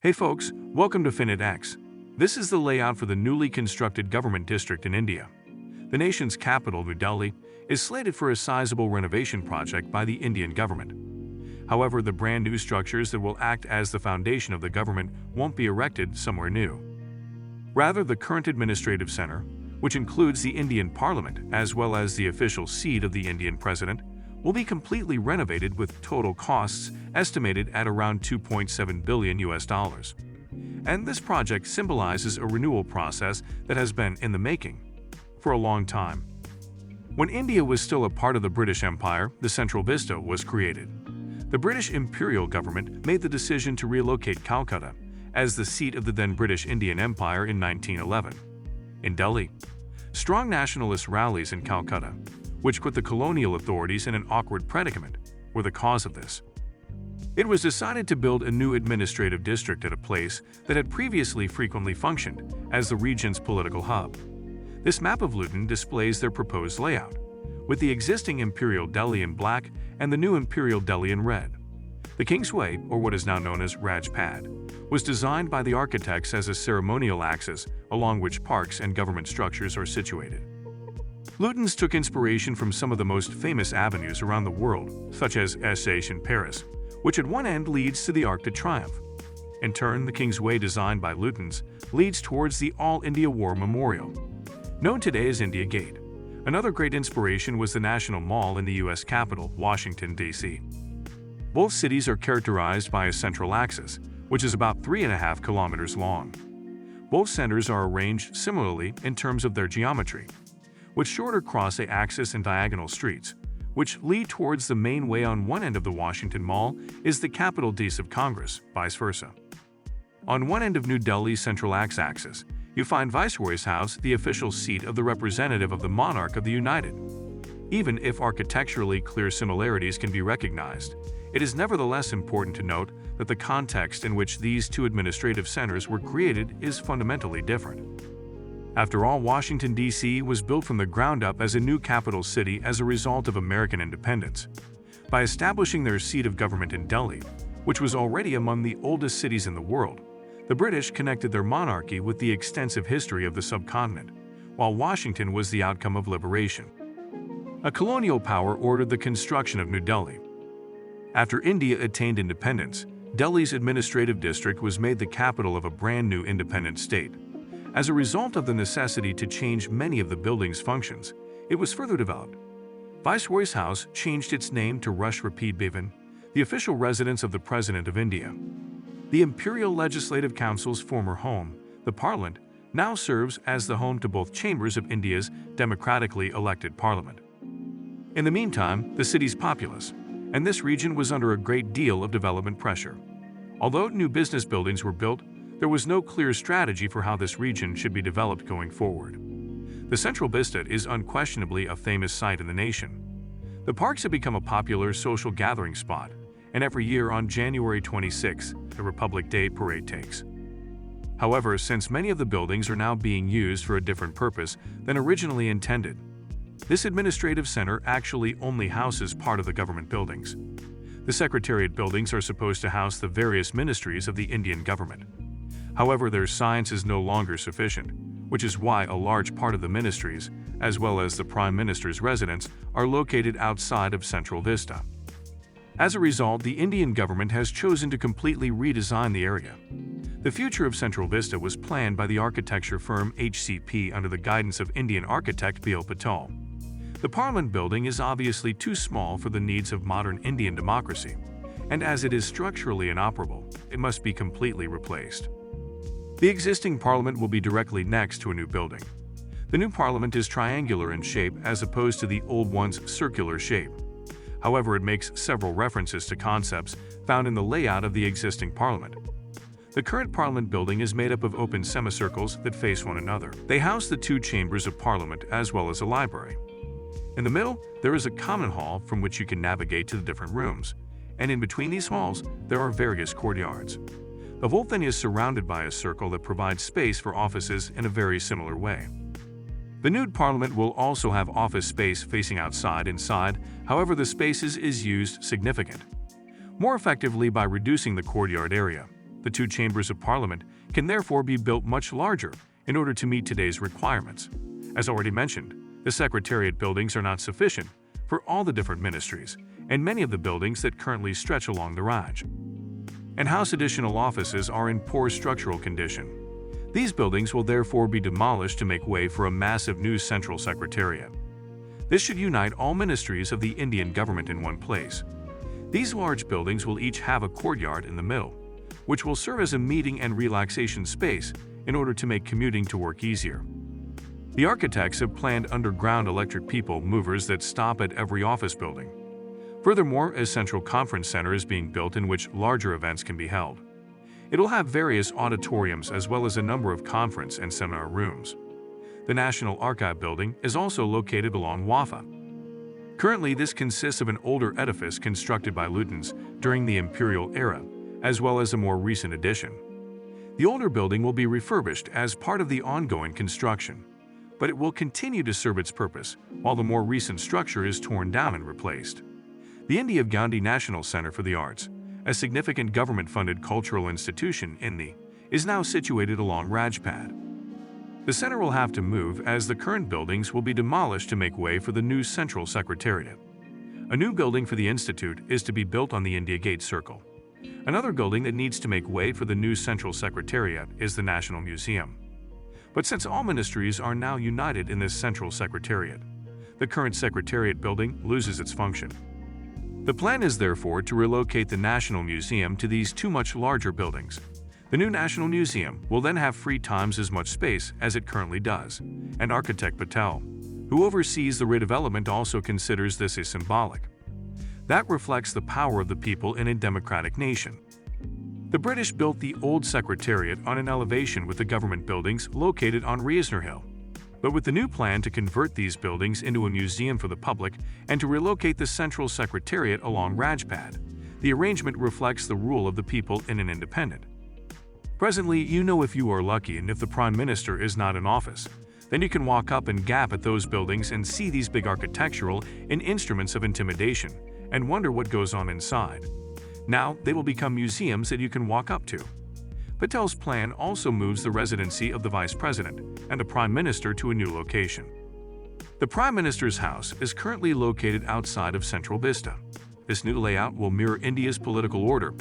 Hey folks, welcome to FINITE. This is the layout for the newly constructed government district in India. The nation's capital, New Delhi, is slated for a sizable renovation project by the Indian government. However, the brand new structures that will act as the foundation of the government won't be erected somewhere new. Rather, the current administrative center, which includes the Indian Parliament as well as the official seat of the Indian President, will be completely renovated with total costs estimated at around $2.7 billion. And this project symbolizes a renewal process that has been in the making for a long time. When India was still a part of the British Empire, the Central Vista was created. The British imperial government made the decision to relocate Calcutta as the seat of the then British Indian Empire in 1911. In Delhi, strong nationalist rallies in Calcutta, which put the colonial authorities in an awkward predicament, were the cause of this. It was decided to build a new administrative district at a place that had previously frequently functioned as the region's political hub. This map of Luton displays their proposed layout, with the existing Imperial Delhi in black and the new Imperial Delhi in red. The Kingsway, or what is now known as Rajpath, was designed by the architects as a ceremonial axis along which parks and government structures are situated. Luton's took inspiration from some of the most famous avenues around the world, such as Essache in Paris, which at one end leads to the Arc de Triomphe. In turn, the Kingsway designed by Luton's leads towards the All India War Memorial, known today as India Gate. Another great inspiration was the National Mall in the U.S. capital, Washington, D.C. Both cities are characterized by a central axis, which is about 3.5 kilometers long. Both centers are arranged similarly in terms of their geometry, with shorter cross-axis and diagonal streets, which lead towards the main way. On one end of the Washington Mall is the Capitol Place of Congress, vice versa. On one end of New Delhi's central axis, you find Viceroy's House, the official seat of the representative of the monarch of the United. Even if architecturally clear similarities can be recognized, it is nevertheless important to note that the context in which these two administrative centers were created is fundamentally different. After all, Washington, D.C. was built from the ground up as a new capital city as a result of American independence. By establishing their seat of government in Delhi, which was already among the oldest cities in the world, the British connected their monarchy with the extensive history of the subcontinent, while Washington was the outcome of liberation. A colonial power ordered the construction of New Delhi. After India attained independence, Delhi's administrative district was made the capital of a brand new independent state. As a result of the necessity to change many of the building's functions, it was further developed. Viceroy's House changed its name to Rashtrapati Bhavan, the official residence of the President of India. The Imperial Legislative Council's former home, the Parliament, now serves as the home to both chambers of India's democratically elected parliament. In the meantime, the city's populous, and this region was under a great deal of development pressure. Although new business buildings were built, there was no clear strategy for how this region should be developed going forward. The Central Vista is unquestionably a famous site in the nation. The parks have become a popular social gathering spot, and every year on January 26, the Republic Day parade takes. However, since many of the buildings are now being used for a different purpose than originally intended, this administrative center actually only houses part of the government buildings. The Secretariat buildings are supposed to house the various ministries of the Indian government. However, their size is no longer sufficient, which is why a large part of the ministries, as well as the Prime Minister's residence, are located outside of Central Vista. As a result, the Indian government has chosen to completely redesign the area. The future of Central Vista was planned by the architecture firm HCP under the guidance of Indian architect B.L. Patel. The Parliament building is obviously too small for the needs of modern Indian democracy, and as it is structurally inoperable, it must be completely replaced. The existing Parliament will be directly next to a new building. The new Parliament is triangular in shape as opposed to the old one's circular shape. However, it makes several references to concepts found in the layout of the existing Parliament. The current Parliament building is made up of open semicircles that face one another. They house the two chambers of Parliament as well as a library. In the middle, there is a common hall from which you can navigate to the different rooms, and in between these halls, there are various courtyards. The whole thing is surrounded by a circle that provides space for offices in a very similar way. The new Parliament will also have office space facing outside inside, however the spaces is used significant. More effectively by reducing the courtyard area, The two chambers of parliament can therefore be built much larger in order to meet today's requirements. As already mentioned, the Secretariat buildings are not sufficient for all the different ministries and many of the buildings that currently stretch along the Raj. And House additional offices are in poor structural condition. These buildings will therefore be demolished to make way for a massive new central secretariat. This should unite all ministries of the Indian government in one place. These large buildings will each have a courtyard in the middle, which will serve as a meeting and relaxation space in order to make commuting to work easier. The architects have planned underground electric people movers that stop at every office building. Furthermore, a central conference center is being built in which larger events can be held. It will have various auditoriums as well as a number of conference and seminar rooms. The National Archive building is also located along Wafa. Currently, this consists of an older edifice constructed by Lutens during the imperial era, as well as a more recent addition. The older building will be refurbished as part of the ongoing construction, but it will continue to serve its purpose while the more recent structure is torn down and replaced. The Indira Gandhi National Center for the Arts, a significant government-funded cultural institution in India, is now situated along Rajpath. The center will have to move as the current buildings will be demolished to make way for the new Central Secretariat. A new building for the institute is to be built on the India Gate Circle. Another building that needs to make way for the new Central Secretariat is the National Museum. But since all ministries are now united in this Central Secretariat, the current Secretariat building loses its function. The plan is therefore to relocate the National Museum to these two much larger buildings. The new National Museum will then have 3 times as much space as it currently does, and architect Patel, who oversees the redevelopment, also considers this as symbolic. That reflects the power of the people in a democratic nation. The British built the old Secretariat on an elevation with the government buildings located on Reisner Hill. But with the new plan to convert these buildings into a museum for the public and to relocate the Central Secretariat along Rajpath, the arrangement reflects the rule of the people in an independent. Presently, you know, if you are lucky and if the Prime Minister is not in office, then you can walk up and gap at those buildings and see these big architectural and instruments of intimidation and wonder what goes on inside. Now, they will become museums that you can walk up to. Patel's plan also moves the residency of the Vice President and the Prime Minister to a new location. The Prime Minister's house is currently located outside of Central Vista. This new layout will mirror India's political order,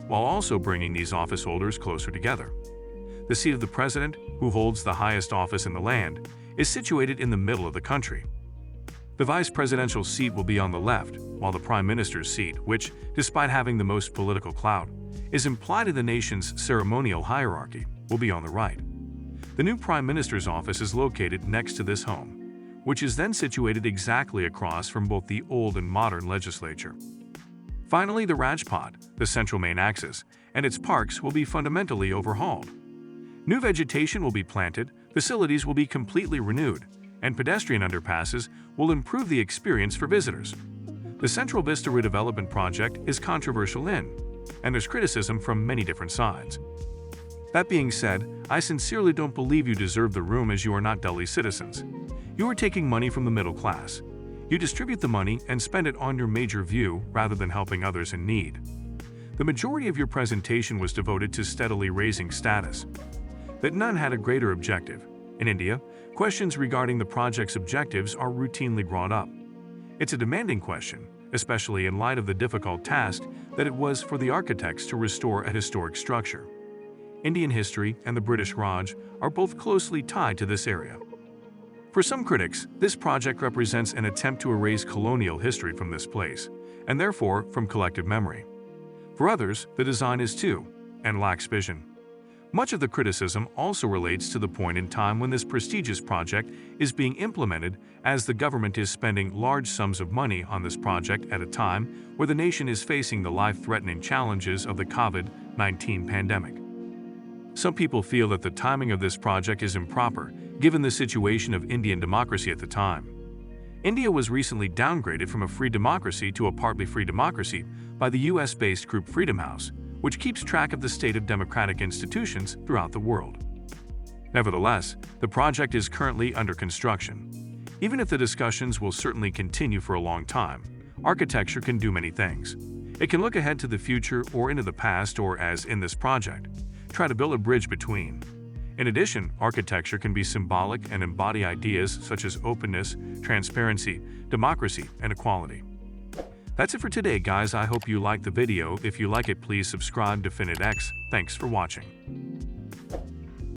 while also bringing these office holders closer together. The seat of the President, who holds the highest office in the land, is situated in the middle of the country. The Vice Presidential seat will be on the left, while the Prime Minister's seat, which, despite having the most political clout, is implied in the nation's ceremonial hierarchy, will be on the right. The new Prime Minister's office is located next to this home, which is then situated exactly across from both the old and modern legislature. Finally, the Rajpath, the central main axis, and its parks will be fundamentally overhauled. New vegetation will be planted, facilities will be completely renewed, and pedestrian underpasses will improve the experience for visitors. The Central Vista redevelopment project is controversial and there's criticism from many different sides. That being said, I sincerely don't believe you deserve the room, as you are not Delhi citizens. You are taking money from the middle class. You distribute the money and spend it on your major view rather than helping others in need. The majority of your presentation was devoted to steadily raising status. That none had a greater objective. In India, questions regarding the project's objectives are routinely brought up. It's a demanding question, especially in light of the difficult task that it was for the architects to restore a historic structure. Indian history and the British Raj are both closely tied to this area. For some critics, this project represents an attempt to erase colonial history from this place, and therefore from collective memory. For others, the design is too, and lacks vision. Much of the criticism also relates to the point in time when this prestigious project is being implemented, as the government is spending large sums of money on this project at a time where the nation is facing the life-threatening challenges of the COVID-19 pandemic. Some people feel that the timing of this project is improper, given the situation of Indian democracy at the time. India was recently downgraded from a free democracy to a partly free democracy by the US-based group Freedom House, which keeps track of the state of democratic institutions throughout the world. Nevertheless, the project is currently under construction. Even if the discussions will certainly continue for a long time, architecture can do many things. It can look ahead to the future or into the past, or, as in this project, try to build a bridge between. In addition, architecture can be symbolic and embody ideas such as openness, transparency, democracy, and equality. That's it for today, guys. I hope you liked the video. If you like it, please subscribe to FINITE. Thanks for watching.